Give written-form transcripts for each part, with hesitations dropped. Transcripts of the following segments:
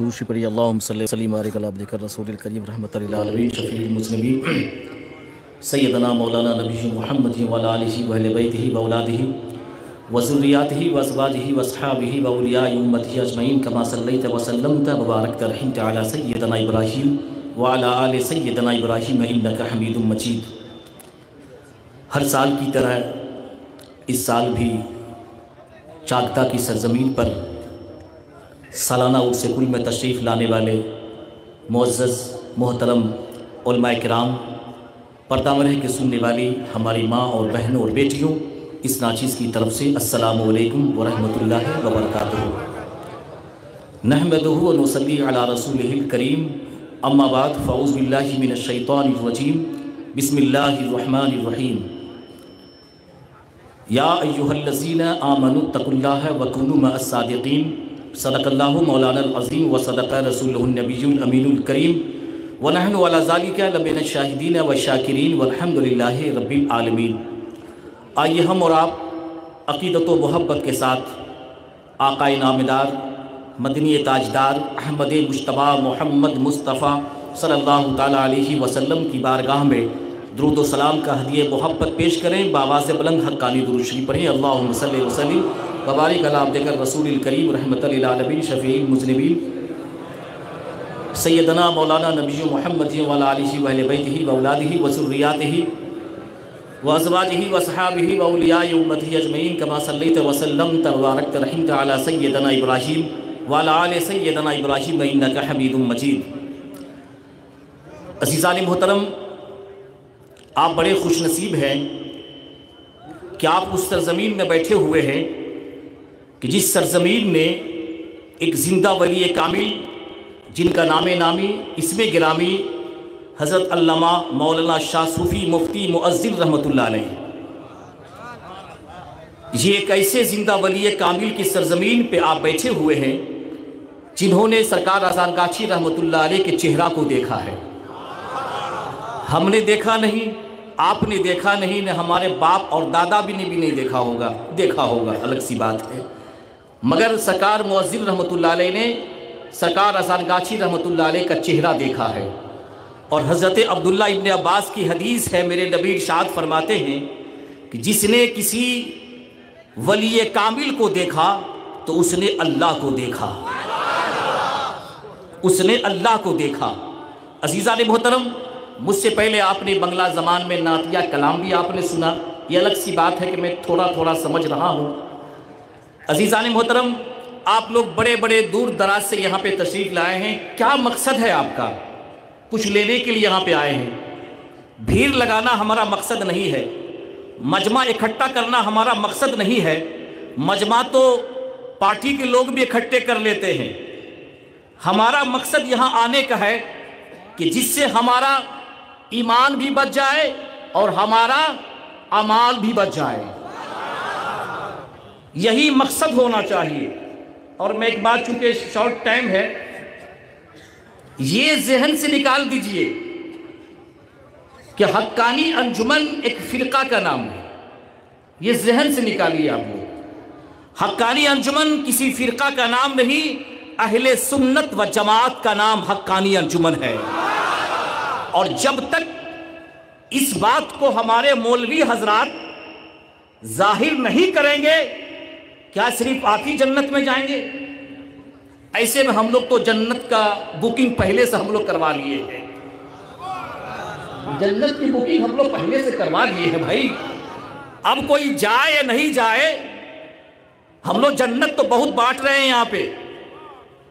دوشی پڑھی اللہم صلی وسلم وبارک علی عبدک الرسول الکریم رحمۃ للعالمین شفیع المذنبین سیدنا مولانا نبی محمد وعلی آلہ واہل بیتہ واولادہ وذریاتہ وازواجہ واصحابہ واولیاء امتہ اجمعین کما صلیت وسلمت وبارکت ورحمت علی سیدنا ابراہیم وعلی آل سیدنا ابراہیم انک حمید مجید۔ ہر سال کی طرح اس سال بھی چاکدہ کی سرزمین پر سالانہ عرس کل میں تشریف لانے والے معزز محترم علماء کرام، پردہ مرح کے سننے والی ہماری ماں اور بہنوں اور بیٹیوں، اس ناچیز کی طرف سے السلام علیکم ورحمۃ اللہ وبرکاتہ۔ نحمدہ و نصلی علی رسولہ الکریم، اما بعد فاعوذ باللہ من الشیطان الرجیم، بسم اللہ الرحمن الرحیم۔ یا ایہا الذین آمنوا اتقوا اللہ وکونوا مع الصادقین، صدق اللہ مولانا العظیم وصدق رسولہ النبی الامین الکریم، ونحن علی ذالک لمن الشاہدین والشاکرین والحمد للہ رب العالمین۔ آئیے ہم اور آپ عقیدت و محبت کے ساتھ آقا نامدار مدنی تاجدار احمد مجتبی محمد مصطفیٰ صلی اللہ تعالیٰ علیہ وسلم کی بارگاہ میں درود و سلام کا ہدیہ محبت پیش کریں، بآواز بلند حقانی درود شریف پڑھیں۔ اللہم صلی وسلم وبارک علی عبدک الرسول الکریم رحمۃ للعالمین شفیع المذنبین سیدنا مولانا نبی محمد وعلی آلہ واہل بیتہ واولادہ وذریاتہ وازواجہ واصحابہ واولیاء امتہ اجمعین کما صلیت وسلمت وبارکت ورحمت علی سیدنا ابراہیم وعلی آل سیدنا ابراہیم انک حمید مجید۔ عزیزان محترم، آپ بڑے خوش نصیب ہیں کہ آپ اس سرزمین میں بیٹھے ہوئے ہیں کہ جس سرزمین میں ایک زندہ ولی کامل جن کا نام نامی اسم گرامی حضرت علامہ مولانا شاہ صوفی مفتی مؤذن رحمۃ اللہ علیہ، یہ ایک ایسے زندہ ولی کامل کی سرزمین پہ آپ بیٹھے ہوئے ہیں جنہوں نے سرکار اذان گاچھی رحمۃ اللہ علیہ کے چہرہ کو دیکھا ہے۔ ہم نے دیکھا نہیں، آپ نے دیکھا نہیں، نہ ہمارے باپ اور دادا بھی نے بھی نہیں دیکھا ہوگا، الگ سی بات ہے، مگر سرکار مؤذن رحمۃ اللہ علیہ نے سرکار اذان گاچھی رحمۃ اللہ علیہ کا چہرہ دیکھا ہے۔ اور حضرت عبداللہ ابن عباس کی حدیث ہے، میرے نبی ارشاد فرماتے ہیں کہ جس نے کسی ولی کامل کو دیکھا تو اس نے اللہ کو دیکھا، اس نے اللہ کو دیکھا۔ عزیزان محترم، مجھ سے پہلے آپ نے بنگلہ زبان میں نعتیہ کلام بھی آپ نے سنا، یہ الگ سی بات ہے کہ میں تھوڑا سمجھ رہا ہوں۔ عزیزان محترم، آپ لوگ بڑے بڑے دور دراز سے یہاں پہ تشریف لائے ہیں، کیا مقصد ہے آپ کا؟ کچھ لینے کے لیے یہاں پہ آئے ہیں۔ بھیڑ لگانا ہمارا مقصد نہیں ہے، مجمع اکٹھا کرنا ہمارا مقصد نہیں ہے، مجمع تو پارٹی کے لوگ بھی اکٹھے کر لیتے ہیں۔ ہمارا مقصد یہاں آنے کا ہے کہ جس سے ہمارا ایمان بھی بچ جائے اور ہمارا اعمال بھی بچ جائے، یہی مقصد ہونا چاہیے۔ اور میں ایک بات، چونکہ شارٹ ٹائم ہے، یہ ذہن سے نکال دیجئے کہ حقانی انجمن ایک فرقہ کا نام ہے، یہ ذہن سے نکالیے آپ لوگ۔ حقانی انجمن کسی فرقہ کا نام نہیں، اہل سنت و جماعت کا نام حقانی انجمن ہے۔ اور جب تک اس بات کو ہمارے مولوی حضرات ظاہر نہیں کریں گے، کیا صرف آپ ہی جنت میں جائیں گے؟ ایسے میں ہم لوگ تو جنت کا بکنگ پہلے سے ہم لوگ کروا لیے ہیں، جنت کی بکنگ ہم لوگ پہلے سے کروا لیے ہیں بھائی۔ اب کوئی جائے یا نہیں جائے، ہم لوگ جنت تو بہت بانٹ رہے ہیں یہاں پہ۔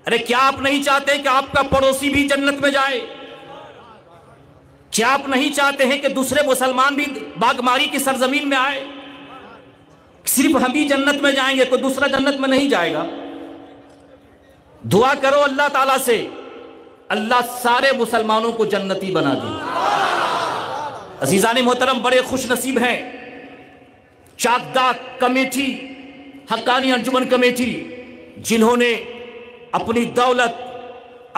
ارے کیا آپ نہیں چاہتے کہ آپ کا پڑوسی بھی جنت میں جائے؟ کیا آپ نہیں چاہتے ہیں کہ دوسرے مسلمان بھی باغماری کی سرزمین میں آئے؟ صرف ہم ہی جنت میں جائیں گے، کوئی دوسرا جنت میں نہیں جائے گا؟ دعا کرو اللہ تعالیٰ سے، اللہ سارے مسلمانوں کو جنتی بنا دے۔ عزیزان محترم، بڑے خوش نصیب ہیں چاکدہ کمیٹی، حقانی انجمن کمیٹی، جنہوں نے اپنی دولت،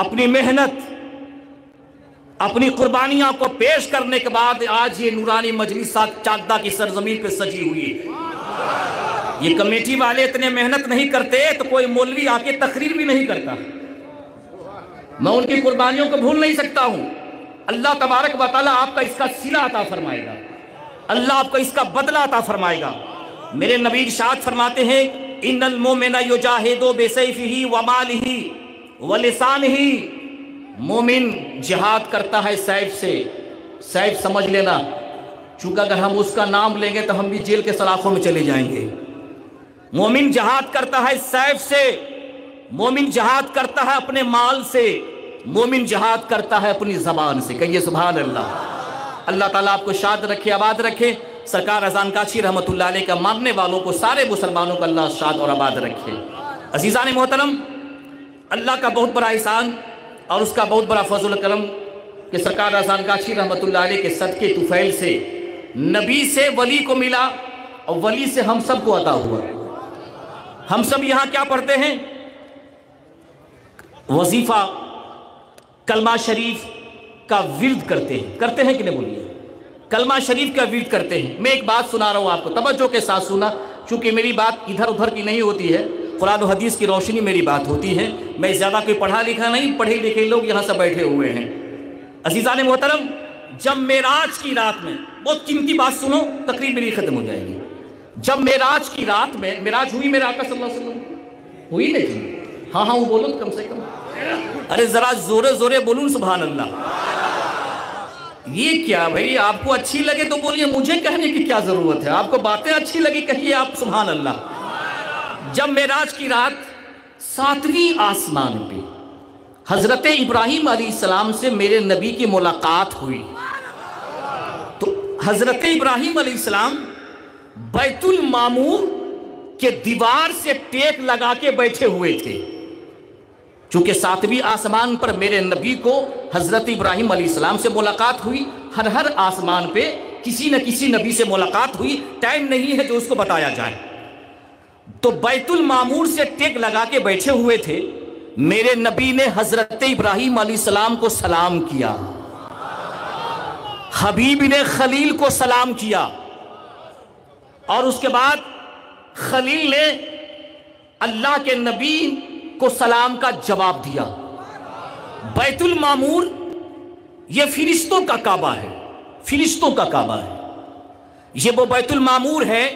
اپنی محنت، اپنی قربانیاں کو پیش کرنے کے بعد آج یہ نورانی مجلس چاکدہ کی سرزمین پہ سجی ہوئی ہے۔ یہ کمیٹی والے اتنے محنت نہیں کرتے تو کوئی مولوی آ کے تقریر بھی نہیں کرتا۔ میں ان کی قربانیوں کو بھول نہیں سکتا ہوں۔ اللہ تبارک و تعالیٰ آپ کا اس کا صلہ عطا فرمائے گا، اللہ آپ کو اس کا بدلہ عطا فرمائے گا۔ میرے نبی ارشاد فرماتے ہیں ان المومن یجاہد بسیفہ ومالہ ولسانہ، مومن جہاد کرتا ہے سیف سے۔ سیف سمجھ لینا، چونکہ اگر ہم اس کا نام لیں گے تو ہم بھی جیل کے سلاخوں میں چلے جائیں گے۔ مومن جہاد کرتا ہے سیف سے، مومن جہاد کرتا ہے اپنے مال سے، مومن جہاد کرتا ہے اپنی زبان سے۔ کہیے سبحان اللہ۔ اللہ تعالیٰ آپ کو شاد رکھے، آباد رکھے۔ سرکار اذان کاشی رحمت اللہ علیہ کا ماننے والوں کو، سارے مسلمانوں کو اللہ شاد اور آباد رکھے۔ عزیزان محترم، اللہ کا بہت بڑا احسان اور اس کا بہت بڑا فضل و کرم کہ سرکار اذان کاشی رحمت اللہ علیہ کے صدقے طفیل سے نبی سے ولی کو ملا، اور ولی سے ہم سب کو عطا ہوا۔ ہم سب یہاں کیا پڑھتے ہیں؟ وظیفہ کلمہ شریف کا ورد کرتے ہیں کہ نہیں؟ بولیے، کلمہ شریف کا ورد کرتے ہیں۔ میں ایک بات سنا رہا ہوں آپ کو، توجہ کے ساتھ سنا، چونکہ میری بات ادھر ادھر کی نہیں ہوتی ہے، قرآن و حدیث کی روشنی میری بات ہوتی ہے۔ میں زیادہ کوئی پڑھا لکھا نہیں، پڑھے لکھے لوگ یہاں سے بیٹھے ہوئے ہیں۔ عزیزان محترم، جب معراج کی رات میں، بہت قیمتی بات سنو، تقریر میری ختم ہو جائے گی۔ جب معراج کی رات میں، معراج ہوئی میرے آقا صلی اللہ علیہ وسلم؟ ہوئی نہیں؟ ہاں ہاں وہ بولو کم سے کم، ارے ذرا زورے زورے بولوں سبحان اللہ۔ یہ کیا بھائی، آپ کو اچھی لگے تو بولیے، مجھے کہنے کی کیا ضرورت ہے؟ آپ کو باتیں اچھی لگی کہیے آپ سبحان اللہ۔ جب معراج کی رات 7ویں آسمان پہ حضرت ابراہیم علیہ السلام سے میرے نبی کی ملاقات ہوئی، تو حضرت ابراہیم علیہ السلام بیت المعمور کے دیوار سے ٹیک لگا کے بیٹھے ہوئے تھے۔ چونکہ 7ویں آسمان پر میرے نبی کو حضرت ابراہیم علیہ السلام سے ملاقات ہوئی، ہر آسمان پہ کسی نہ کسی نبی سے ملاقات ہوئی، ٹائم نہیں ہے جو اس کو بتایا جائے۔ تو بیت المعمور سے ٹیک لگا کے بیٹھے ہوئے تھے، میرے نبی نے حضرت ابراہیم علیہ السلام کو سلام کیا، حبیب نے خلیل کو سلام کیا، اور اس کے بعد خلیل نے اللہ کے نبی کو سلام کا جواب دیا۔ بیت المعمور یہ فرشتوں کا کعبہ ہے، فرشتوں کا کعبہ ہے۔ یہ وہ بیت المعمور ہے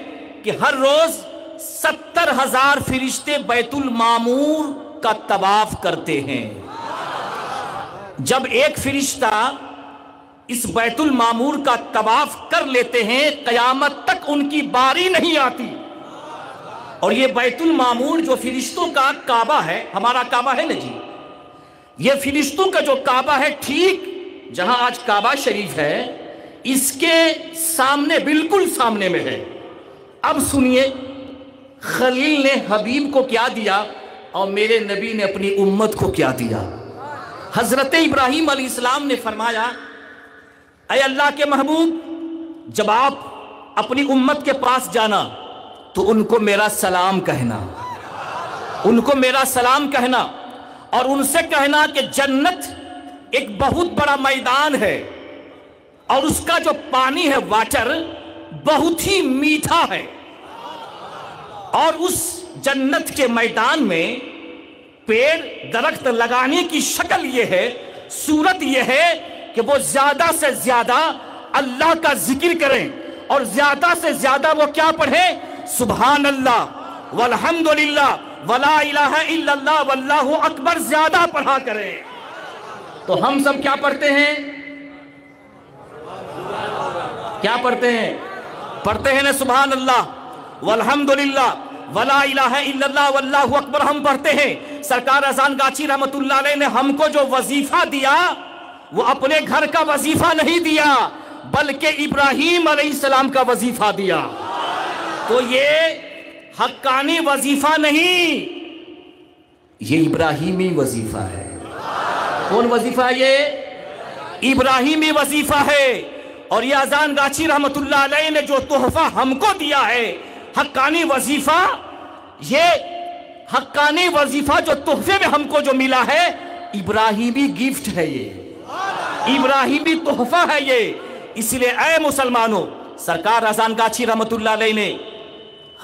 کہ ہر روز 70,000 فرشتے بیت المعمور کا طواف کرتے ہیں۔ جب ایک فرشتہ اس بیت المعمور کا طواف کر لیتے ہیں، قیامت تک ان کی باری نہیں آتی۔ اور یہ بیت المعمور جو فرشتوں کا کعبہ ہے، ہمارا کعبہ ہے نا جی، یہ فرشتوں کا جو کعبہ ہے، ٹھیک جہاں آج کعبہ شریف ہے، اس کے سامنے، بالکل سامنے میں ہے۔ اب سنیے خلیل نے حبیب کو کیا دیا اور میرے نبی نے اپنی امت کو کیا دیا۔ حضرت ابراہیم علیہ السلام نے فرمایا، اے اللہ کے محبوب، جب آپ اپنی امت کے پاس جانا تو ان کو میرا سلام کہنا، ان کو میرا سلام کہنا، اور ان سے کہنا کہ جنت ایک بہت بڑا میدان ہے، اور اس کا جو پانی ہے، واٹر، بہت ہی میٹھا ہے، اور اس جنت کے میدان میں پیڑ درخت لگانے کی شکل یہ ہے، صورت یہ ہے کہ وہ زیادہ سے زیادہ اللہ کا ذکر کریں، اور زیادہ سے زیادہ وہ کیا پڑھیں؟ سبحان اللہ والحمدللہ ولا الہ الا اللہ واللہ اکبر زیادہ پڑھا کریں۔ تو ہم سب کیا پڑھتے ہیں؟ کیا پڑھتے ہیں؟ پڑھتے ہیں نا سبحان اللہ والحمدللہ ولا الہ الا اللہ واللہ اکبر ہم پڑھتے ہیں۔ سرکار اذان گاچی رحمت اللہ علیہ نے ہم کو جو وظیفہ دیا، وہ اپنے گھر کا وظیفہ نہیں دیا، بلکہ ابراہیم علیہ السلام کا وظیفہ دیا۔ تو یہ حقانی وظیفہ نہیں، یہ ابراہیمی وظیفہ ہے۔ کون وظیفہ ہے؟ یہ ابراہیمی وظیفہ ہے۔ اور یہ اذان گاچی رحمت اللہ علیہ نے جو تحفہ ہم کو دیا ہے، حقانی وظیفہ، یہ حقانی وظیفہ جو تحفے میں ہم کو جو ملا ہے، ابراہیمی گفٹ ہے، یہ ابراہیمی تحفہ ہے یہ۔ اس لیے اے مسلمانوں، سرکار اذان گاچی رحمت اللہ علیہ نے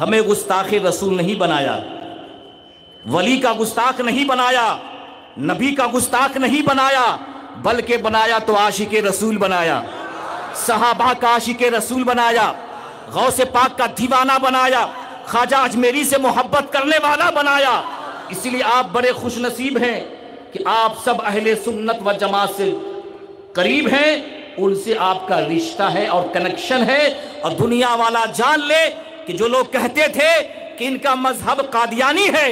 ہمیں گستاخ رسول نہیں بنایا، ولی کا گستاخ نہیں بنایا، نبی کا گستاخ نہیں بنایا بلکہ بنایا تو عاشق رسول بنایا، صحابہ کا عاشق رسول بنایا، غوث پاک کا دیوانہ بنایا، خواجہ اجمیری سے محبت کرنے والا بنایا۔ اس لیے آپ بڑے خوش نصیب ہیں کہ آپ سب اہل سنت و جماعت سے قریب ہیں، ان سے آپ کا رشتہ ہے اور کنیکشن ہے۔ اور دنیا والا جان لے کہ جو لوگ کہتے تھے کہ ان کا مذہب قادیانی ہے،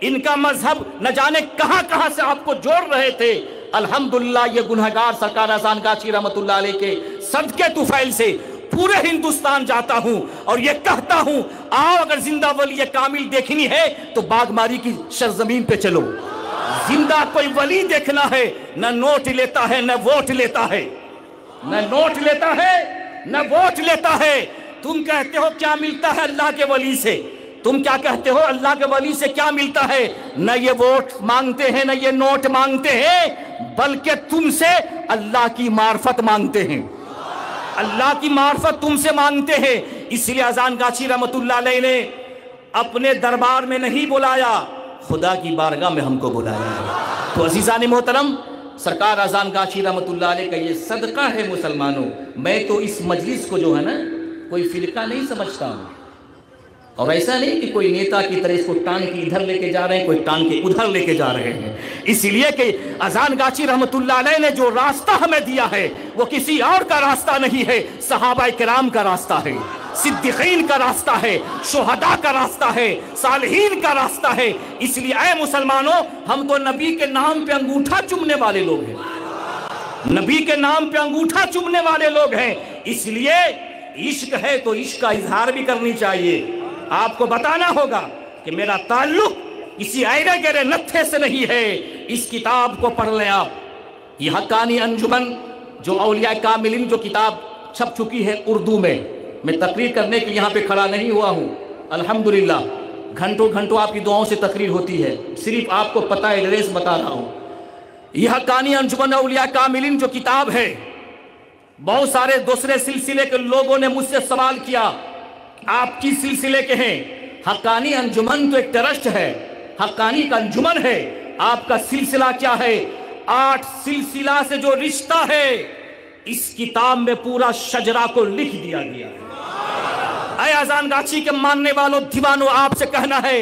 ان کا مذہب نہ جانے کہاں کہاں سے آپ کو جوڑ رہے تھے، الحمدللہ یہ گنہگار سرکار اذان گاچھی رحمت اللہ علیہ کے صدقے طفیل سے پورے ہندوستان جاتا ہوں اور یہ کہتا ہوں، آؤ اگر زندہ ولی کامل دیکھنی ہے تو باغ ماری کی سرزمین پہ چلو۔ زندہ کوئی ولی دیکھنا ہے، نہ نوٹ لیتا ہے نہ ووٹ لیتا ہے، نہ نوٹ لیتا ہے نہ ووٹ لیتا ہے۔ تم کہتے ہو کیا ملتا ہے اللہ کے ولی سے، تم کیا کہتے ہو اللہ کے ولی سے کیا ملتا ہے؟ نہ یہ ووٹ مانگتے ہیں نہ یہ نوٹ مانگتے ہیں، بلکہ تم سے اللہ کی معرفت مانگتے ہیں، اللہ کی معرفت تم سے مانگتے ہیں۔ اس لیے اذان گاچھی رحمت اللہ علیہ نے اپنے دربار میں نہیں بلایا، خدا کی بارگاہ میں ہم کو بلایا ہے۔ تو عزیزان محترم، سرکار اذان گاچھی رحمت اللہ علیہ کا یہ صدقہ ہے مسلمانوں۔ میں تو اس مجلس کو جو ہے نا کوئی فرقہ نہیں سمجھتا ہوں، اور ایسا نہیں کہ کوئی نیتا کی طرح اس کو ٹان کے ادھر لے کے جا رہے ہیں، کوئی ٹان کے ادھر لے کے جا رہے ہیں، اس لیے کہ اذان گاچھی رحمت اللہ علیہ نے جو راستہ ہمیں دیا ہے وہ کسی اور کا راستہ نہیں ہے، صحابہ کرام کا راستہ ہے، صدیقین کا راستہ ہے، شہداء کا راستہ ہے، صالحین کا راستہ ہے۔ اس لیے اے مسلمانوں، ہم تو نبی کے نام پہ انگوٹھا چومنے والے لوگ ہیں، نبی کے نام پہ انگوٹھا چومنے والے لوگ ہیں۔ اس لیے عشق ہے تو عشق کا اظہار بھی کرنی چاہیے۔ آپ کو بتانا ہوگا کہ میرا تعلق کسی ایرے گرے نتھے سے نہیں ہے۔ اس کتاب کو پڑھ لیں آپ، یہ حقانی انجمن جو اولیاء کاملین جو کتاب چھپ چکی ہے اردو میں تقریر کرنے کے یہاں پہ کھڑا نہیں ہوا ہوں، الحمدللہ گھنٹوں گھنٹوں آپ کی دعاؤں سے تقریر ہوتی ہے، صرف آپ کو پتہ ہے ایڈریس بتا رہا ہوں۔ یہ حقانی انجمن اولیاء کاملین جو کتاب ہے، بہت سارے دوسرے سلسلے کے لوگوں نے مجھ سے سوال کیا آپ کس سلسلے کے ہیں؟ حقانی انجمن تو ایک ٹرسٹ ہے، حقانی کا انجمن ہے، آپ کا سلسلہ کیا ہے؟ 8 سلسلہ سے جو رشتہ ہے اس کتاب میں پورا شجرہ کو لکھ دیا گیا ہے۔ اے اذان گاچھی کے ماننے والوں دیوانوں، آپ سے کہنا ہے،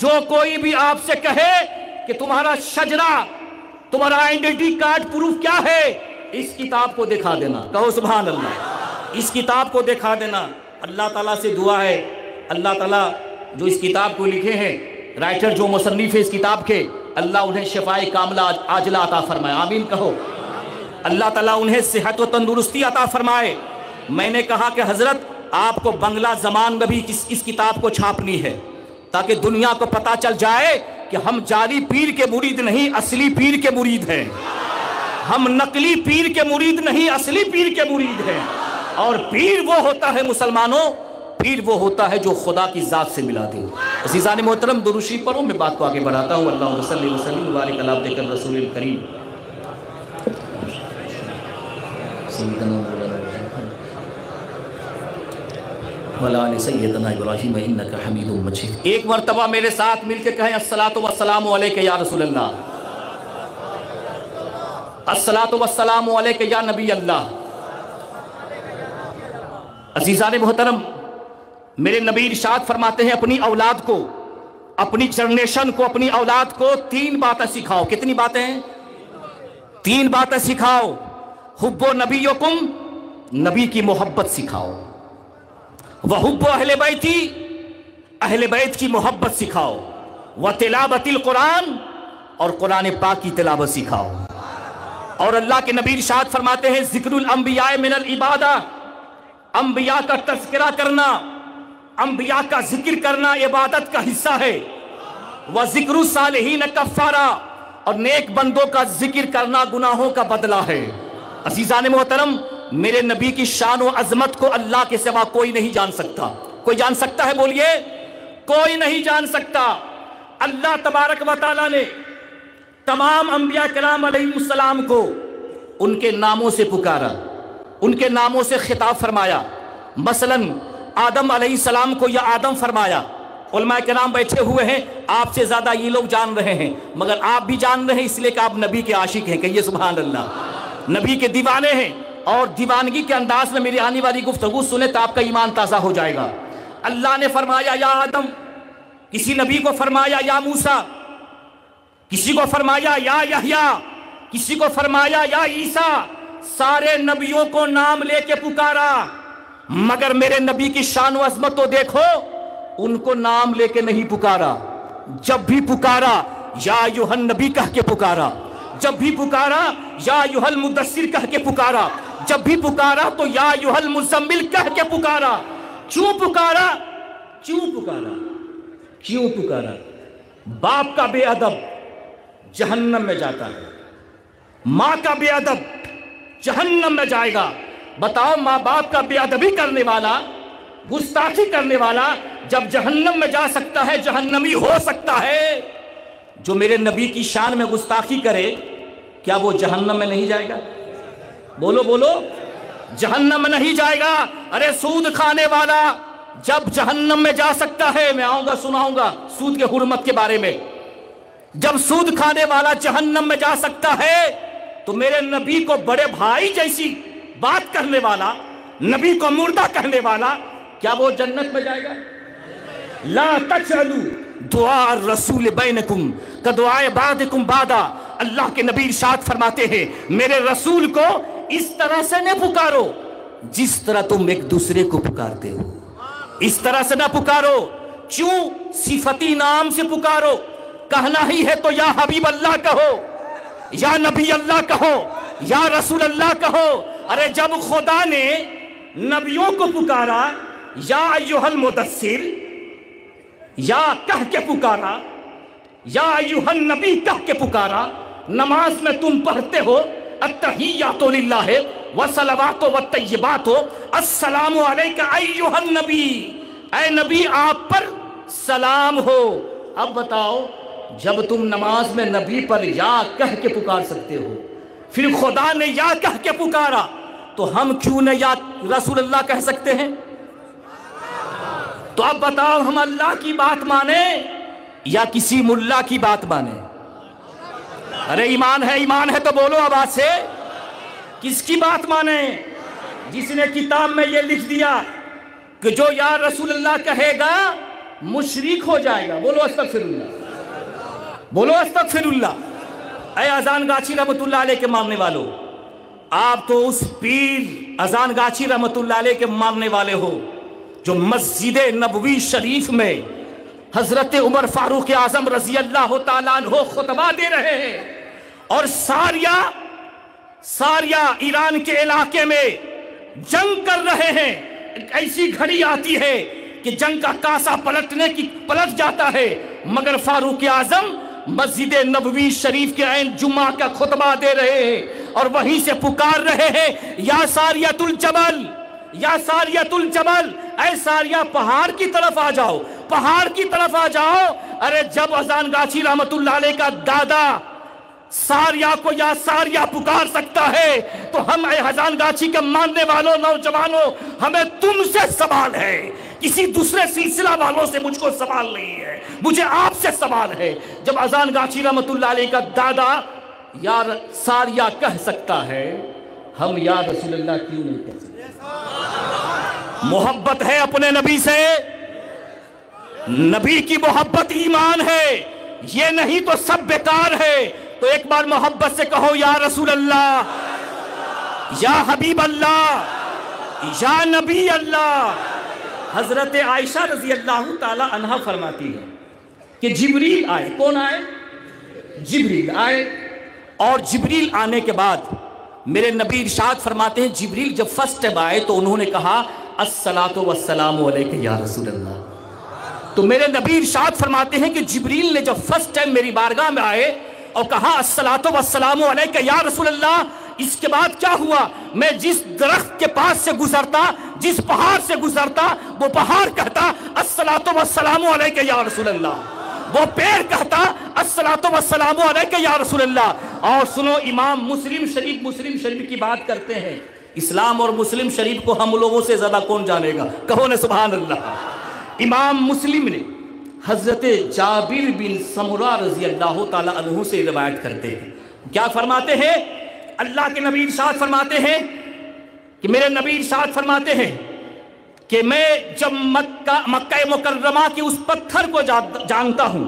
جو کوئی بھی آپ سے کہے کہ تمہارا شجرہ، تمہارا آئیڈینٹی کارڈ پروف کیا ہے، اس کتاب کو دکھا دینا۔ کہو سبحان اللہ، اس کتاب کو دکھا دینا۔ اللہ تعالیٰ سے دعا ہے، اللہ تعالیٰ جو اس کتاب کو لکھے ہیں، رائٹر جو مصنف ہے اس کتاب کے، اللہ انہیں شفائے کاملہ عاجلہ عطا فرمائے، آمین کہو۔ اللہ تعالیٰ انہیں صحت و تندرستی عطا فرمائے۔ میں نے کہا کہ حضرت آپ کو بنگلہ زبان میں بھی اس کتاب کو چھاپنی ہے تاکہ دنیا کو پتہ چل جائے کہ ہم جعلی پیر کے مرید نہیں، اصلی پیر کے مرید ہیں، ہم نقلی پیر کے مرید نہیں، اصلی پیر کے مرید ہیں۔ اور پیر وہ ہوتا ہے مسلمانوں، پیر وہ ہوتا ہے جو خدا کی ذات سے ملا دے۔ عزیزان محترم، درود شریف پڑھو، میں بات کو آگے بڑھاتا ہوں۔ اللہم صلی وسلم وبارک علی عبدک الرسول الکریم سیدنا وعلی آل سیدنا ابراہیم انک حمید مجید۔ ایک مرتبہ میرے ساتھ مل کے کہیں الصلاۃ والسلام علیک یا رسول اللہ، الصلاۃ والسلام علیک یا نبی اللہ۔ عزیزان محترم، میرے نبی ارشاد فرماتے ہیں اپنی اولاد کو، اپنی جنریشن کو، اپنی اولاد کو 3 باتیں سکھاؤ۔ کتنی باتیں ہیں؟ 3 باتیں سکھاؤ۔ حب نبیکم، نبی کی محبت سکھاؤ، وحب اہل بیتی، اہل بیت کی محبت سکھاؤ، وتلاوت القرآن، اور قرآن پاک کی تلاوت سکھاؤ۔ اور اللہ کے نبی ارشاد فرماتے ہیں ذکر الانبیاء من العبادہ، انبیاء کا تذکرہ کرنا، انبیاء کا ذکر کرنا عبادت کا حصہ ہے۔ وذکر الصالحین کفارہ، اور نیک بندوں کا ذکر کرنا گناہوں کا بدلہ ہے۔ عزیزان محترم، میرے نبی کی شان و عظمت کو اللہ کے سوا کوئی نہیں جان سکتا۔ کوئی جان سکتا ہے؟ بولیے، کوئی نہیں جان سکتا۔ اللہ تبارک و تعالیٰ نے تمام انبیاء کرام علیہ السلام کو ان کے ناموں سے پکارا، ان کے ناموں سے خطاب فرمایا۔ مثلا آدم علیہ السلام کو یا آدم فرمایا، علماء کرام بیٹھے ہوئے ہیں، آپ سے زیادہ یہ لوگ جان رہے ہیں، مگر آپ بھی جان رہے ہیں اس لیے کہ آپ نبی کے عاشق ہیں، کہیے سبحان اللہ، نبی کے دیوانے ہیں، اور دیوانگی کے انداز میں میری آنے والی گفتگو سنیں تو آپ کا ایمان تازہ ہو جائے گا۔ اللہ نے فرمایا یا آدم، کسی نبی کو فرمایا یا موسیٰ، کسی کو فرمایا یا یحییٰ، کسی کو فرمایا یا عیسیٰ، سارے نبیوں کو نام لے کے پکارا، مگر میرے نبی کی شان و عظمت تو دیکھو، ان کو نام لے کے نہیں پکارا، جب بھی پکارا یا ایھا النبی کہہ کے پکارا، جب بھی پکارا یا ایھا المدثر کہہ کے پکارا، جب بھی پکارا تو یا ایھا المزمل کہہ کے پکارا۔ کیوں پکارا؟ کیوں پکارا؟ کیوں پکارا؟ باپ کا بے ادب جہنم میں جاتا ہے، ماں کا بے ادب جہنم میں جائے گا۔ بتاؤ، ماں باپ کا بے ادبی کرنے والا، گستاخی کرنے والا جب جہنم میں جا سکتا ہے، جہنمی ہو سکتا ہے، جو میرے نبی کی شان میں گستاخی کرے کیا وہ جہنم میں نہیں جائے گا؟ بولو بولو، جہنم میں نہیں جائے گا۔ ارے سود کھانے والا جب جہنم میں جا سکتا ہے، میں آؤں گا سناؤں گا سود کے حرمت کے بارے میں، جب سود کھانے والا جہنم میں جا سکتا ہے تو میرے نبی کو بڑے بھائی جیسی بات کرنے والا، نبی کو مردہ کہنے والا، کیا وہ جنت میں جائے گا؟ لا تجعلوا دعاء الرسول بینکم کدعاء بعضکم بعضا۔ اللہ کے نبی ارشاد فرماتے ہیں میرے رسول کو اس طرح سے نہ پکارو جس طرح تم ایک دوسرے کو پکارتے ہو، اس طرح سے نہ پکارو۔ کیوں؟ صفتی نام سے پکارو، کہنا ہی ہے تو یا حبیب اللہ کہو، یا نبی اللہ کہو، یا رسول اللہ کہو۔ ارے جب خدا نے نبیوں کو پکارا یا ایھا المدثر یا کہہ کے پکارا، یا ایھا النبی کہہ کے پکارا، نماز میں تم پڑھتے ہو التحیات للہ والصلوات والطیبات، السلام علیک ایھا النبی، اے نبی آپ پر سلام ہو۔ اب بتاؤ، جب تم نماز میں نبی پر یا کہہ کے پکار سکتے ہو، پھر خدا نے یا کہہ کے پکارا، تو ہم کیوں نہ یا رسول اللہ کہہ سکتے ہیں؟ تو اب بتاؤ، ہم اللہ کی بات مانیں یا کسی ملا کی بات مانیں؟ ارے ایمان ہے تو بولو آواز سے، کس کی بات مانیں؟ جس نے کتاب میں یہ لکھ دیا کہ جو یا رسول اللہ کہے گا مشرک ہو جائے گا۔ بولو استغفر اللہ، بولو استغفر اللہ۔ اے اذان گاچھی رحمت اللہ علیہ کے ماننے والو، آپ تو اس پیر اذان گاچھی رحمت اللہ علیہ کے ماننے والے ہو جو مسجد نبوی شریف میں حضرت عمر فاروق اعظم رضی اللہ تعالیٰ عنہ خطبہ دے رہے ہیں، اور ساریہ ایران کے علاقے میں جنگ کر رہے ہیں۔ ایسی گھڑی آتی ہے کہ جنگ کا کاسا پلٹ جاتا ہے، مگر فاروق اعظم مسجد نبوی شریف کے عین جمعہ کا خطبہ دے رہے ہیں، اور وہیں سے پکار رہے ہیں یا ساریۃ الجبل، یا ساریۃ الجبل، اے ساریہ پہاڑ کی طرف آ جاؤ، پہاڑ کی طرف آ جاؤ۔ ارے جب اذان گاچھی رحمت اللہ علیہ کا دادا ساریہ کو یا ساریہ پکار سکتا ہے تو ہم اے اذان گاچھی کے ماننے والوں نوجوانوں، ہمیں تم سے سوال ہے، کسی دوسرے سلسلہ والوں سے مجھ کو سوال نہیں ہے، مجھے آپ سے سوال ہے۔ جب اذان گاچھی رحمت اللہ علیہ کا دادا یا ساریہ کہہ سکتا ہے، ہم یا رسول اللہ کیوں نہیں کہہ سکتے؟ محبت ہے اپنے نبی سے، نبی کی محبت ایمان ہے، یہ نہیں تو سب بیکار ہے۔ تو ایک بار محبت سے کہو یا رسول اللہ، یا حبیب اللہ، یا نبی اللہ۔ حضرت عائشہ رضی اللہ تعالی عنہ فرماتی ہے کہ جبریل آئے۔ کون آئے؟ جبریل آئے، اور جبریل آنے کے بعد میرے نبی ارشاد فرماتے ہیں جبریل جب فرسٹ ٹائم آئے تو انہوں نے کہا الصلاۃ والسلام علیک یا رسول اللہ۔ تو میرے نبی ارشاد فرماتے ہیں کہ جبریل نے جب فرسٹ ٹائم میری بارگاہ میں آئے اور کہا الصلاۃ والسلام علیک یا رسول اللہ، اس کے بعد کیا ہوا؟ میں جس درخت کے پاس سے گزرتا، جس پہاڑ سے گزرتا، وہ پہاڑ کہتا الصلاۃ والسلام علیک یا رسول اللہ، وہ پیڑ کہتا الصلاۃ والسلام علیک یا رسول اللہ۔ اور سنو، امام مسلم شریف کی بات کرتے ہیں، اسلام اور مسلم شریف کو ہم لوگوں سے زیادہ کون جانے گا؟ کہو نا سبحان اللہ۔ امام مسلم نے حضرت جابر بن سمرہ رضی اللہ تعالیٰ عنہ سے روایت کرتے ہیں. کیا فرماتے ہیں؟ اللہ کے نبی ارشاد فرماتے ہیں کہ میرے نبی ارشاد فرماتے ہیں کہ میں جب مکہ مکرمہ کے اس پتھر کو جانتا ہوں،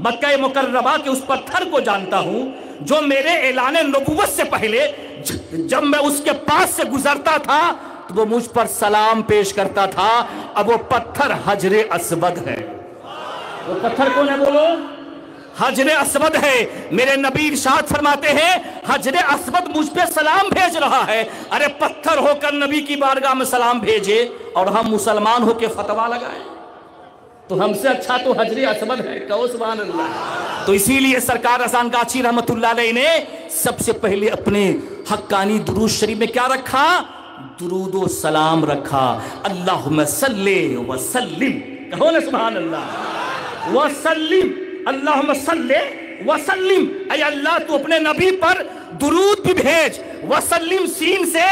مکہ مکرمہ کے اس پتھر کو جانتا ہوں جو میرے اعلان نبوت سے پہلے جب میں اس کے پاس سے گزرتا تھا تو وہ مجھ پر سلام پیش کرتا تھا. اب وہ پتھر حجر اسود ہے. وہ پتھر کون ہے بولو؟ حجر اسود ہے. میرے نبی ارشاد فرماتے ہیں حجر اسود مجھ پہ سلام بھیج رہا ہے. ارے پتھر ہو کر نبی کی بارگاہ میں سلام بھیجے اور ہم مسلمان ہو کے فتویٰ لگائیں تو ہم سے اچھا تو حجر اسود ہے. کہو سبحان اللہ. تو اسی لیے سرکار اذان گاچھی رحمت اللہ علیہ نے سب سے پہلے اپنے حقانی درود شریف میں کیا رکھا؟ درود و سلام رکھا. اللہم صلی وسلم. کہو نا سبحان اللہ. وسلم. اللہم صلی وسلم. اے اللہ تو اپنے نبی پر درود بھی بھیج، وسلم سین سے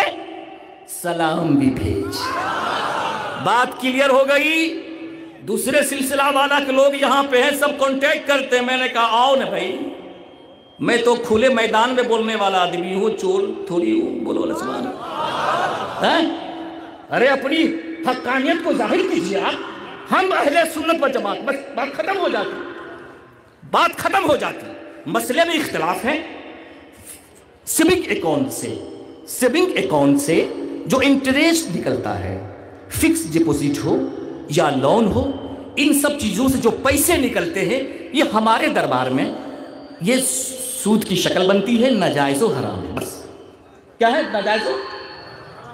سلام بھی بھیج. بات کلیئر ہو گئی؟ دوسرے سلسلہ والا کے لوگ یہاں پہ ہیں، سب کانٹیکٹ کرتے ہیں. میں نے کہا آؤ نا بھائی، میں تو کھلے میدان میں بولنے والا آدمی ہوں، چور تھوڑی ہوں. بولو سبحان اللہ. ارے اپنی حقانیت کو ظاہر کیجیے آپ. ہم اہل سنت و جماعت، بس بات ختم ہو جاتی، بات ختم ہو جاتی. مسئلے میں اختلاف ہے. سیونگ اکاؤنٹ سے جو انٹریسٹ نکلتا ہے، فکس ڈپوزٹ ہو یا لون ہو، ان سب چیزوں سے جو پیسے نکلتے ہیں یہ ہمارے دربار میں یہ سود کی شکل بنتی ہے، ناجائز و حرام ہے. بس کیا ہے؟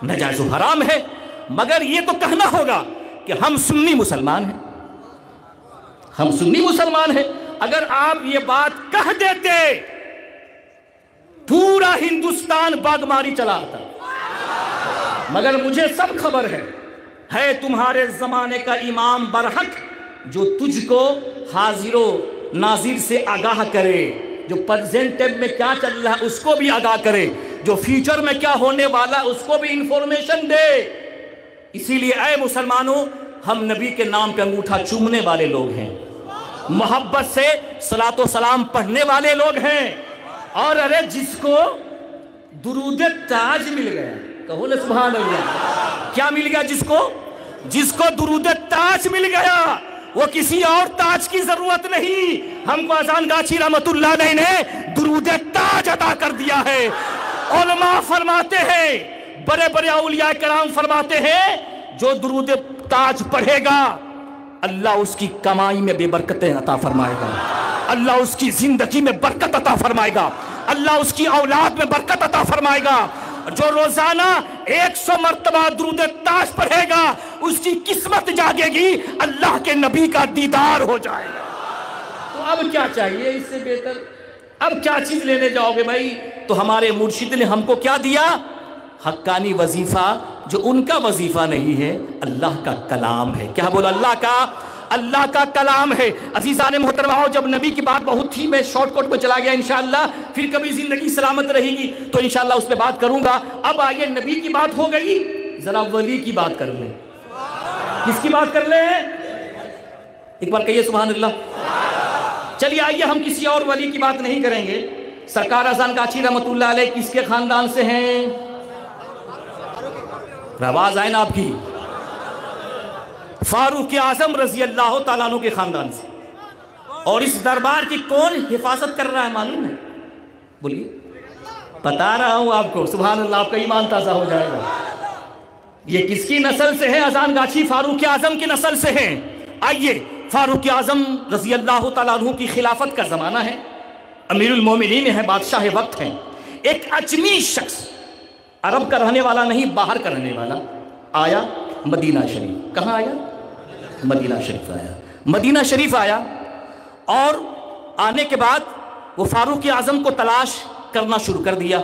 ناجائز و حرام ہے. مگر یہ تو کہنا ہوگا کہ ہم سنی مسلمان ہیں، ہم سنی مسلمان ہیں. اگر آپ یہ بات کہہ دیتے پورا ہندوستان باغماری چلا آتا. مگر مجھے سب خبر ہے تمہارے زمانے کا امام برحق جو تجھ کو حاضر و ناظر سے آگاہ کرے، جو پریزنٹ ٹائم میں کیا چل رہا ہے اس کو بھی آگاہ کرے، جو فیوچر میں کیا ہونے والا اس کو بھی انفارمیشن دے. اسی لیے اے مسلمانوں، ہم نبی کے نام پہ انگوٹھا چومنے والے لوگ ہیں، محبت سے صلاۃ و سلام پڑھنے والے لوگ ہیں. اور ارے جس کو درود تاج مل گیا، کہو نا سبحان اللہ. کیا مل گیا؟ جس کو درود تاج مل گیا، وہ کسی اور تاج کی ضرورت نہیں. ہم کو اذان گاچھی رحمت اللہ علیہ نے درود تاج عطا کر دیا ہے. علماء فرماتے ہیں، بڑے بڑے اولیاء کرام فرماتے ہیں، جو درود تاج پڑھے گا اللہ اس کی کمائی میں بے برکتیں عطا فرمائے گا، اللہ اس کی زندگی میں برکت عطا فرمائے گا، اللہ اس کی اولاد میں برکت عطا فرمائے گا. جو روزانہ 100 مرتبہ درود تاج پڑھے گا اس کی قسمت جاگے گی، اللہ کے نبی کا دیدار ہو جائے گا. تو اب کیا چاہیے اس سے بہتر؟ اب کیا چیز لینے جاؤ گے بھائی؟ تو ہمارے مرشد نے ہم کو کیا دیا؟ حقانی وظیفہ، جو ان کا وظیفہ نہیں ہے، اللہ کا کلام ہے. کیا بولا؟ اللہ کا کلام ہے. عزیزان محترمہ، جب نبی کی بات بہت تھی، میں شارٹ کٹ میں چلا گیا. انشاءاللہ پھر کبھی زندگی سلامت رہے گی تو انشاءاللہ اس پہ بات کروں گا. اب آئیے، نبی کی بات ہو گئی، ذرا ولی کی بات کر لیں. کس کی بات کر لیں؟ ایک بار کہیے سبحان اللہ. چلیے آئیے، ہم کسی اور ولی کی بات نہیں کریں گے. سرکار اذان گاچھی رحمت اللہ علیہ کس کے خاندان سے ہیں؟ آواز آئے نا آپ کی. فاروق اعظم رضی اللہ تعالیٰ عنہ کے خاندان سے. اور اس دربار کی کون حفاظت کر رہا ہے معلوم ہے؟ بولیے. بتا رہا ہوں آپ کو، سبحان اللہ، آپ کا ایمان تازہ ہو جائے گا. یہ کس کی نسل سے ہے؟ اذان گاچھی فاروق اعظم کی نسل سے ہیں. آئیے، فاروق اعظم رضی اللہ تعالیٰ عنہ کی خلافت کا زمانہ ہے، امیر المومنین ہے، بادشاہ وقت ہیں. ایک اجمی شخص، عرب کا رہنے والا نہیں، باہر کا رہنے والا، آیا مدینہ شریف. کہاں آیا؟ مدینہ شریف آیا. مدینہ شریف آیا اور آنے کے بعد وہ فاروق اعظم کو تلاش کرنا شروع کر دیا.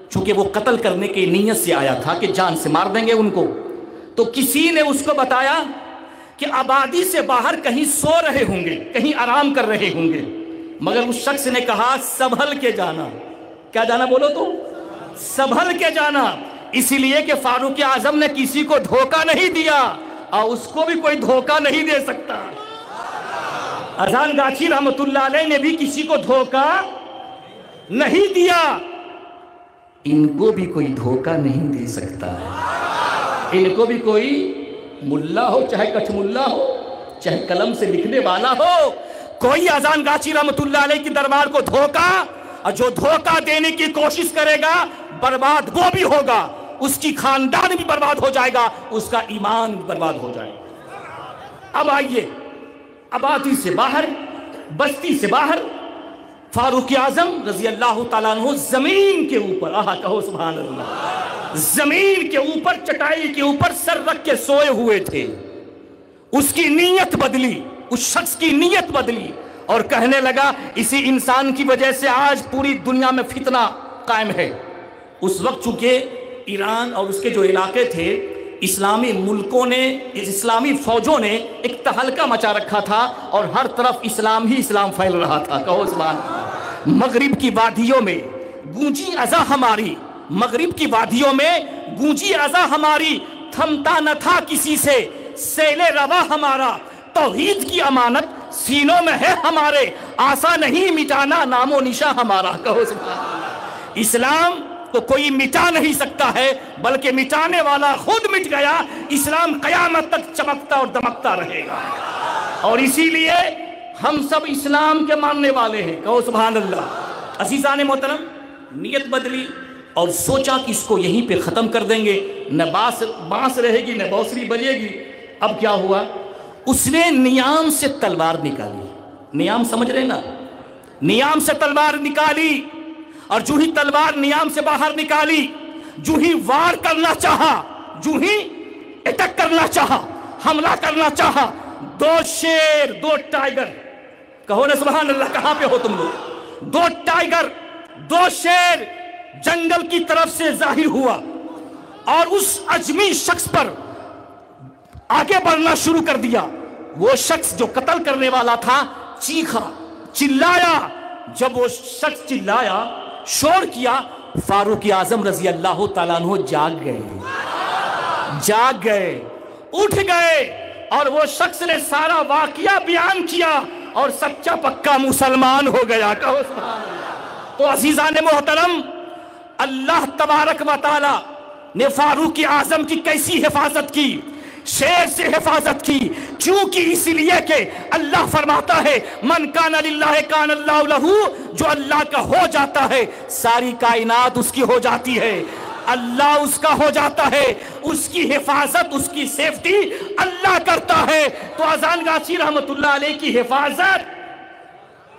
چونکہ وہ قتل کرنے کی نیت سے آیا تھا کہ جان سے مار دیں گے ان کو. تو کسی نے اس کو بتایا کہ آبادی سے باہر کہیں سو رہے ہوں گے، کہیں آرام کر رہے ہوں گے. مگر اس شخص نے کہا سنبھل کے جانا. کیا جانا بولو تو؟ سنبھل کے جانا. اسی لیے کہ فاروق اعظم نے کسی کو دھوکہ نہیں دیا اور اس کو بھی کوئی دھوکہ نہیں دے سکتا. اذان گاچھی رحمت اللہ علیہ نے بھی کسی کو دھوکہ نہیں دیا، ان کو بھی کوئی دھوکہ نہیں دے سکتا ہے۔ ان کو بھی کوئی ملا ہو، چاہے کچھ ملا ہو، چاہے قلم سے لکھنے والا ہو، کوئی اذان گاچھی رحمت اللہ علیہ کی دربار کو دھوکہ، اور جو دھوکہ دینے کی کوشش کرے گا برباد وہ بھی ہوگا، اس کی خاندان بھی برباد ہو جائے گا، اس کا ایمان بھی برباد ہو جائے گا۔ اب آئیے، آبادی سے باہر، بستی سے باہر، فاروق اعظم رضی اللہ تعالیٰ عنہ زمین کے اوپر، کہو سبحان اللہ، زمین کے اوپر، چٹائی کے اوپر سر رکھ کے سوئے ہوئے تھے۔ اس کی نیت بدلی، اس شخص کی نیت بدلی، اور کہنے لگا اسی انسان کی وجہ سے آج پوری دنیا میں فتنہ قائم ہے۔ اس وقت چونکہ ایران اور اس کے جو علاقے تھے، اسلامی ملکوں نے، اسلامی فوجوں نے ایک تہلکہ مچا رکھا تھا، اور ہر طرف اسلام ہی اسلام پھیل رہا تھا، کہو سبحان اللہ۔ مغرب کی وادیوں میں گونجی اذاں ہماری، مغرب کی وادیوں میں گونجی اذاں ہماری، تھمتا نہ تھا کسی سے سیل روا ہمارا، توحید کی امانت سینوں میں ہے ہمارے، آسا نہیں مٹانا نام و نشاں ہمارا، کہو سبحان اللہ۔ اسلام تو کوئی مٹا نہیں سکتا ہے، بلکہ مٹانے والا خود مٹ گیا، اسلام قیامت تک چمکتا اور دمکتا رہے گا، اور اسی لیے ہم سب اسلام کے ماننے والے ہیں، کہو سبحان اللہ۔ عزیزان محترم، نیت بدلی اور سوچا کہ اس کو یہیں پہ ختم کر دیں گے، نہ بانس رہے گی نہ بوسری بجے گی۔ اب کیا ہوا؟ اس نے نیام سے تلوار نکالی، نیام سمجھ رہے نا، نیام سے تلوار نکالی، اور جو ہی تلوار نیام سے باہر نکالی، جو ہی وار کرنا چاہا، جو ہی اٹیک کرنا چاہا، حملہ کرنا چاہا، دو شیر، دو ٹائگر، کہو نا سبحان اللہ، کہاں پہ ہو تم لوگ؟ دو ٹائگر، دو شیر جنگل کی طرف سے ظاہر ہوا، اور اس اجمی شخص پر آگے بڑھنا شروع کر دیا۔ وہ شخص جو قتل کرنے والا تھا چیخا، چلایا، جب وہ شخص چلایا، شور کیا، فاروق اعظم رضی اللہ تعالیٰ عنہ جاگ گئے، اٹھ گئے، اور وہ شخص نے سارا واقعہ بیان کیا، اور سچا پکا مسلمان ہو گیا، کہو سبحان اللہ۔ تو عزیزان محترم، اللہ تبارک و تعالی نے فاروق اعظم کی کیسی حفاظت کی؟ شیر سے حفاظت کی، کیونکہ اس لیے کہ اللہ فرماتا ہے من کان للہ کان اللہ لہو، جو اللہ کا ہو جاتا ہے ساری کائنات اس کی ہو جاتی ہے، اللہ اس کا ہو جاتا ہے، اس کی حفاظت، اس کی سیفٹی اللہ کرتا ہے۔ تو اذان گاچھی رحمت اللہ علیہ کی حفاظت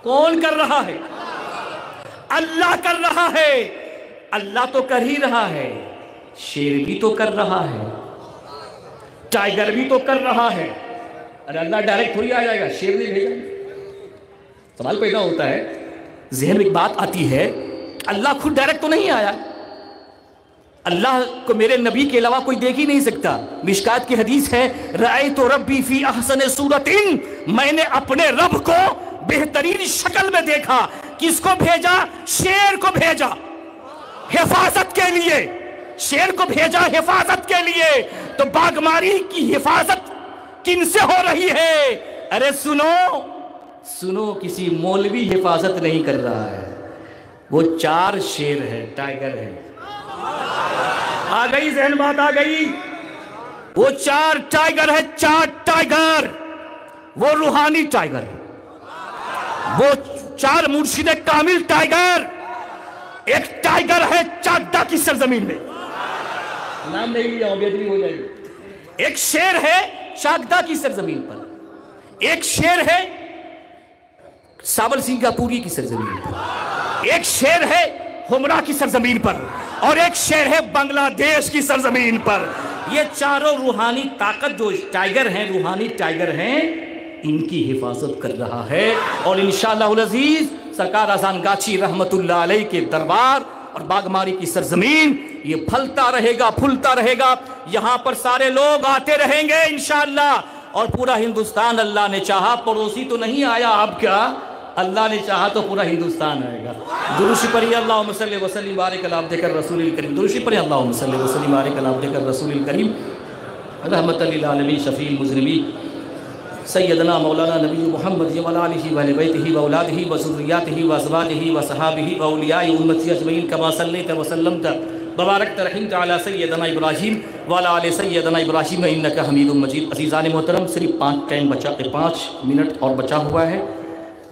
کون کر رہا ہے؟ اللہ کر رہا ہے۔ اللہ تو کر ہی رہا ہے، شیر بھی تو کر رہا ہے، ٹائگر بھی تو کر رہا ہے۔ ارے اللہ ڈائریکٹ تھوڑی آ جائے گا، شیر نہیں بھیجا۔ سوال پیدا ہوتا ہے، ذہن میں ایک بات آتی ہے، اللہ خود ڈائریکٹ تو نہیں آیا، اللہ کو میرے نبی کے علاوہ کوئی دیکھ ہی نہیں سکتا۔ مشکات کی حدیث ہے، رأیت ربی فی احسن صورت، میں نے اپنے رب کو بہترین شکل میں دیکھا۔ کس کو بھیجا؟ شیر کو بھیجا حفاظت کے لیے، شیر کو بھیجا حفاظت کے لیے۔ تو باغماری کی حفاظت کن سے ہو رہی ہے؟ ارے سنو، کسی مولوی حفاظت نہیں کر رہا ہے، وہ 4 شیر ہے، ٹائگر ہے۔ آ گئی ذہن بات، آ گئی، وہ 4 ٹائگر ہے، 4 ٹائگر، وہ روحانی ٹائگر، وہ 4 مرشد کامل ٹائگر۔ ایک ٹائگر ہے چاگدا کی سرزمین میں، نام نہیں لیا ہوں، بےدبی ہو جائے گی۔ ایک شیر ہے چاگدا کی سرزمین پر، ایک شیر ہے سابل سنگاپوری کی سرزمین پر، ایک شیر ہے ہمرا کی سرزمین پر، اور ایک شیر ہے بنگلہ دیش کی سرزمین پر۔ یہ چاروں روحانی طاقت جو ٹائگر ہیں، روحانی ٹائگر ہیں، ان کی حفاظت کر رہا ہے۔ اور انشاءاللہ العزیز سرکار اذان گاچھی رحمت اللہ علیہ کے دربار اور باغماری کی سرزمین یہ پھلتا رہے گا، پھولتا رہے گا، یہاں پر سارے لوگ آتے رہیں گے انشاءاللہ، اور پورا ہندوستان، اللہ نے چاہا، پڑوسی تو نہیں آیا، اب کیا اللہ نے چاہا تو پورا ہندوستان آئے گا۔ درود پڑھیے اللہم صلی وسلم بارک علی عبدک الرسول الکریم، درود پڑھیے اللہم صلی وسلم بارک علی عبدک الرسول الکریم رحمت للعالمین شفیع المذنبین سیدنا مولانا نبی محمد وعلی آلہ وآلہ بیتہ واولادہ وذریاتہ وازواجہ وصحابہ واولیاء امتہ اجمعین کما صلیت وسلمت وبارکت رحمت علی سیدنا ابراہیم وعلی آل سیدنا ابراہیم انک حمید مجید۔ عزیزان محترم، صرف 5 منٹ اور بچا ہوا ہے۔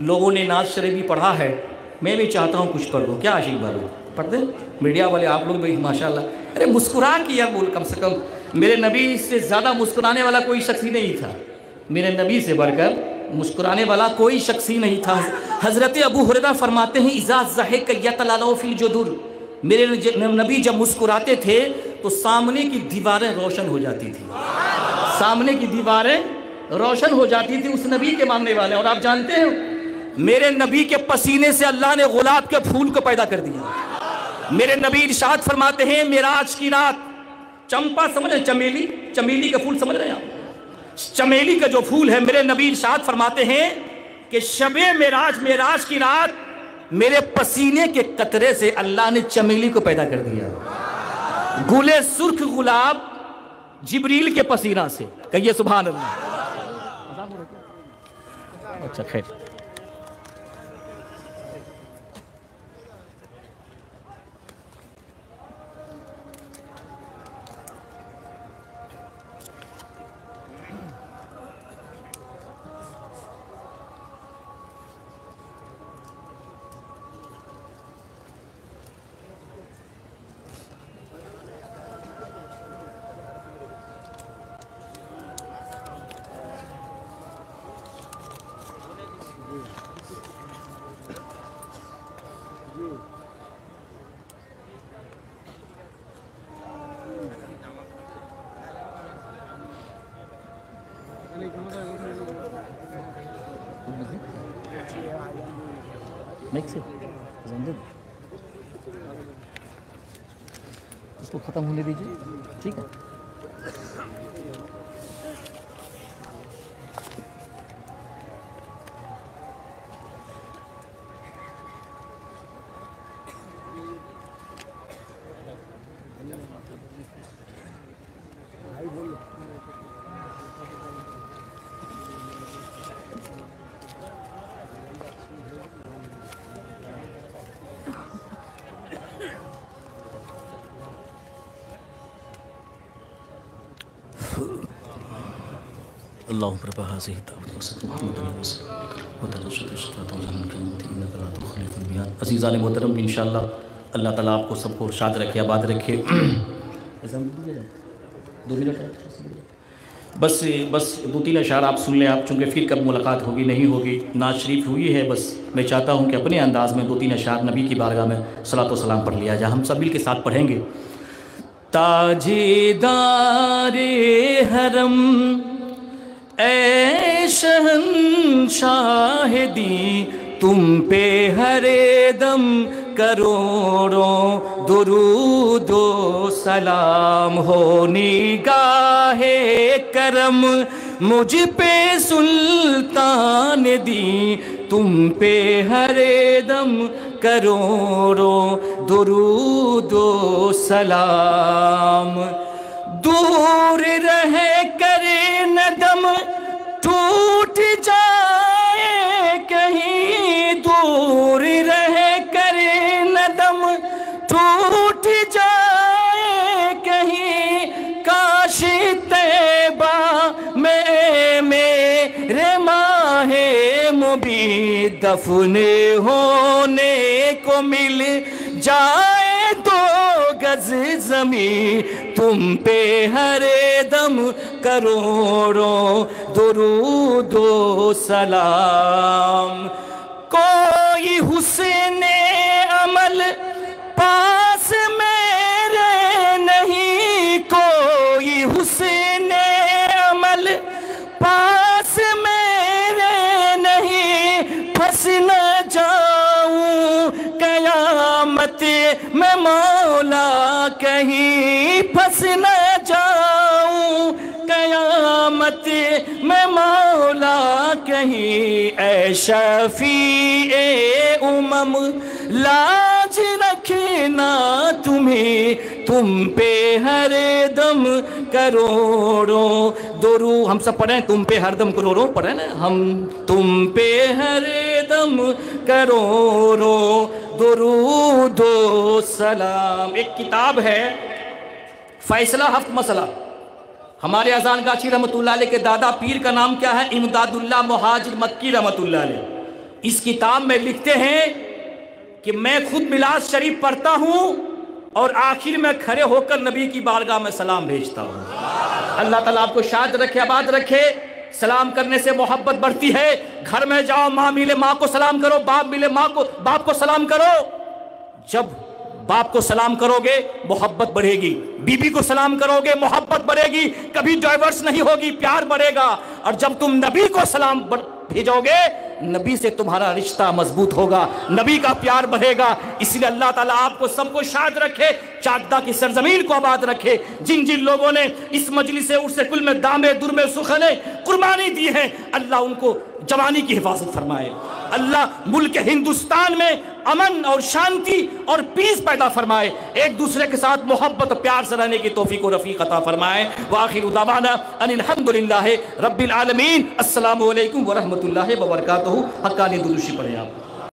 لوگوں نے ناز شریف بھی پڑھا ہے، میں بھی چاہتا ہوں کچھ پڑھ دوں۔ کیا عاشق بھائی پڑھ دیں؟ میڈیا والے آپ لوگ بھی ماشاءاللہ، ارے مسکرا کیا بول، کم سے کم میرے نبی سے زیادہ مسکرانے والا کوئی شخص ہی نہیں تھا، میرے نبی سے بڑھ کر مسکرانے والا کوئی شخص ہی نہیں تھا۔ حضرت ابو ہریرہ فرماتے ہیں اذا ضحک یتلالو فی الجدر، میرے نبی جب مسکراتے تھے تو سامنے کی دیواریں روشن ہو جاتی تھی، سامنے کی دیواریں روشن ہو جاتی تھی اس نبی کے ماننے والے۔ اور آپ جانتے ہیں میرے نبی کے پسینے سے اللہ نے گلاب کے پھول کو پیدا کر دیا۔ میرے نبی ارشاد فرماتے ہیں معراج کی رات، چمپا سمجھ رہے ہیں، چمیلی، چمیلی کا پھول سمجھ رہے ہیں آپ، چمیلی کا جو پھول ہے، میرے نبی ارشاد فرماتے ہیں کہ شب معراج کی رات میرے پسینے کے قطرے سے اللہ نے چمیلی کو پیدا کر دیا۔ گلے سرخ گلاب جبریل کے پسینہ سے، کہیے سبحان اللہ۔ اچھا خیر، اس کو ختم ہونے دیجیے، ٹھیک ہے؟ اللہم رب هذه الدعوة والصلاة محمد وسلم وتنشد الشفاعة والمنكر إنك لا تخلف الميعاد۔ عزیزان محترم، انشاءاللہ اللہ تعالیٰ آپ کو سب کو شاد رکھے، آباد رکھے۔ بس 2-3 اشعار آپ سن لیں، آپ چونکہ پھر کب ملاقات ہوگی نہیں ہوگی، ناز شریف ہوئی ہے، بس میں چاہتا ہوں کہ اپنے انداز میں 2-3 اشعار نبی کی بارگاہ میں صلاۃ و سلام پڑھ لیا جائے۔ ہم سب مل کے ساتھ پڑھیں گے۔ تاجدار حرم اے شہنشاہ دی، تم پہ ہر دم کروڑوں درود و سلام ہو، نگاہ کرم مجھ پہ سلطان دی، تم پہ ہر دم کروڑوں درود و سلام۔ دور رہے کرے ندم ٹوٹ جائے کہیں، دور رہے کرے ندم ٹوٹ جائے کہیں، کاش طیبہ میں میرے ماہ مبین دفن ہونے کو مل جائے 2 گز زمین، تم پہ ہر دم کروڑوں درود و سلام۔ کوئی حسن عمل پاس میرے نہیں، کوئی حسن عمل پاس میرے نہیں، پھنس نہ جاؤں قیامت میں مولا کہیں، پھنس نہ جاؤں قیامت میں مولا کہیں، اے شفیع امم لاج رکھنا تم تمہیں، تم پہ ہر دم کروڑوں درود. ہم سب پڑھیں تم پہ ہر دم کروڑوں، پڑھیں نا ہم. تم پہ ہر دم کروڑوں درود و سلام. ایک کتاب ہے فیصلہ ہفت مسئلہ، ہمارے اذان گاچھی رحمت اللہ علیہ کے دادا پیر کا نام کیا ہے؟ امداد اللہ مہاجر مکی رحمت اللہ علیہ. اس کتاب میں لکھتے ہیں کہ میں خود میلاد شریف پڑھتا ہوں اور آخر میں کھڑے ہو کر نبی کی بارگاہ میں سلام بھیجتا ہوں. اللہ تعالیٰ آپ کو شاد رکھے، آباد رکھے. سلام کرنے سے محبت بڑھتی ہے. گھر میں جاؤ، ماں ملے ماں کو سلام کرو، باپ ملے باپ کو سلام کرو. جب باپ کو سلام کرو گے محبت بڑھے گی، بیوی کو سلام کرو گے محبت بڑھے گی، کبھی ڈائیورس نہیں ہوگی، پیار بڑھے گا. اور جب تم نبی کو سلام بھیجو گے نبی سے تمہارا رشتہ مضبوط ہوگا، نبی کا پیار بڑھے گا. اس لیے اللہ تعالیٰ آپ کو سب کو شاد رکھے، چاکدہ کی سرزمین کو آباد رکھے. جن جن لوگوں نے اس مجلس عرس کل میں دامے درمے سخنے قربانی دی ہے، اللہ ان کو جوانی کی حفاظت فرمائے. اللہ ملک ہندوستان میں امن اور شانتی اور پیس پیدا فرمائے، ایک دوسرے کے ساتھ محبت و پیار سے رہنے کی توفیق و رفیق عطا فرمائے. وآخر دعوانا ان الحمدللہ رب العالمین. السلام علیکم ورحمۃ اللہ وبرکاتہ. حقانی درود پڑھیں آپ.